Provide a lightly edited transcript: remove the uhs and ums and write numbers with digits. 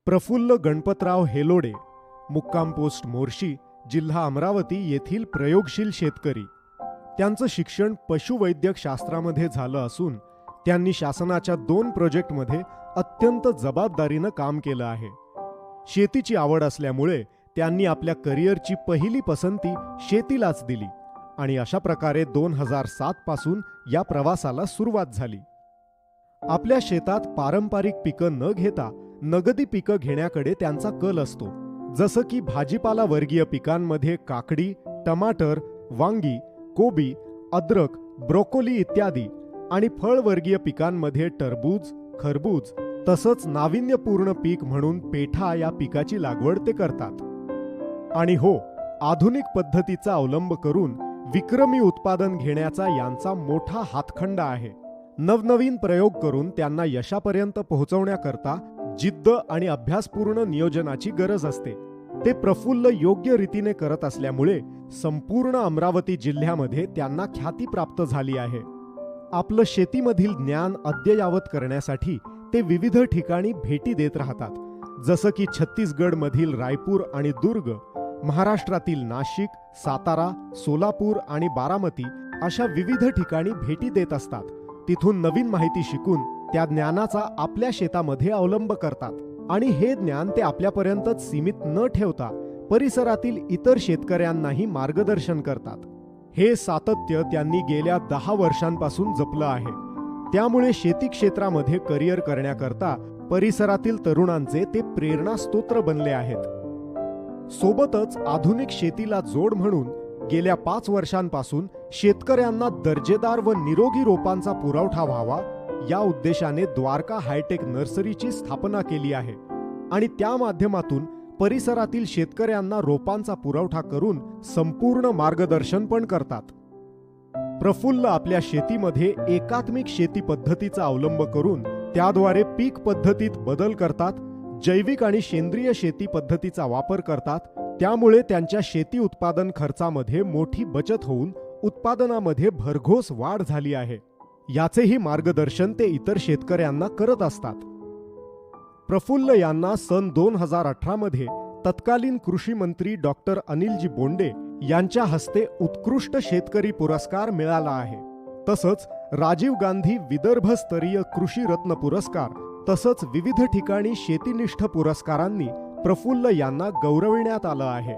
प्रफुल्ल गणपतराव हेलोडे, मुक्काम पोस्ट मोर्शी, जिल्हा अमरावती येथील प्रयोगशील शेतकरी. त्यांचं शिक्षण पशुवैद्यक शास्त्रामध्ये झालं असून त्यांनी शासनाच्या 2 प्रोजेक्टमध्ये अत्यंत जबाबदारीनं काम केलं आहे. शेतीची आवड असल्यामुळे त्यांनी आपल्या करिअरची पहिली पसंती शेतीलाच दिली आणि अशा प्रकारे 2007 पासून या प्रवासाला सुरुवात झाली. आपल्या शेतात पारंपरिक पिकं न घेता नगदी पिकं घेण्याकडे त्यांचा कल असतो. जसं की भाजीपाला वर्गीय पिकांमध्ये काकडी, टमाटर, वांगी, कोबी, अद्रक, ब्रोकोली इत्यादी आणि फळवर्गीय पिकांमध्ये टरबूज, खरबूज तसंच नाविन्यपूर्ण पीक म्हणून पेठा या पिकाची लागवड ते करतात. आणि हो, आधुनिक पद्धतीचा अवलंब करून विक्रमी उत्पादन घेण्याचा यांचा मोठा हातखंडा आहे. नवनवीन प्रयोग करून त्यांना यशापर्यंत पोहोचवण्याकरता जिद्द आणि अभ्यासपूर्ण नियोजनाची गरज असते. ते प्रफुल्ल योग्य रीतीने करत असल्यामुळे संपूर्ण अमरावती जिल्ह्यामध्ये त्यांना ख्याती प्राप्त झाली आहे. आपलं शेतीमधील ज्ञान अद्ययावत करण्यासाठी ते विविध ठिकाणी भेटी देत राहतात. जसं की छत्तीसगडमधील रायपूर आणि दुर्ग, महाराष्ट्रातील नाशिक, सातारा, सोलापूर आणि बारामती अशा विविध ठिकाणी भेटी देत असतात. तिथून नवीन माहिती शिकून त्या ज्ञानाचा आपल्या शेतामध्ये अवलंब करतात आणि हे ज्ञान ते आपल्यापर्यंतच सीमित न ठेवता परिसरातील इतर शेतकऱ्यांनाही मार्गदर्शन करतात. हे सातत्य त्यांनी गेल्या 10 वर्षांपासून जपलं आहे. त्यामुळे शेती क्षेत्रामध्ये करिअर करण्याकरता परिसरातील तरुणांचे ते प्रेरणास्त्रोत बनले आहेत. सोबतच आधुनिक शेतीला जोड म्हणून गेल्या 5 वर्षांपासून शेतकऱ्यांना दर्जेदार व निरोगी रोपांचा पुरवठा व्हावा या उद्देशाने द्वारका हायटेक नर्सरीची स्थापना केली आहे आणि त्या माध्यमातून परिसरातील शेतकऱ्यांना रोपांचा पुरवठा करून संपूर्ण मार्गदर्शन पण करतात. प्रफुल्ल आपल्या शेतीमध्ये एकात्मिक शेती पद्धतीचा अवलंब करून त्याद्वारे पीक पद्धतीत बदल करतात. जैविक आणि सेंद्रिय शेती पद्धतीचा वापर करतात. त्यामुळे त्यांच्या शेती उत्पादन खर्चामध्ये मोठी बचत होऊन उत्पादनामध्ये भरघोस वाढ झाली आहे. याचेही मार्गदर्शन ते इतर शेतकऱ्यांना करत असतात. प्रफुल्ल यांना सन 2018 मध्ये तत्कालीन कृषी मंत्री डॉक्टर अनिलजी बोंडे यांच्या हस्ते उत्कृष्ट शेतकरी पुरस्कार मिळाला आहे. तसंच राजीव गांधी विदर्भ स्तरीय कृषी रत्न पुरस्कार तसंच विविध ठिकाणी शेतीनिष्ठ पुरस्कारांनी प्रफुल्ल यांना गौरविण्यात आलं आहे.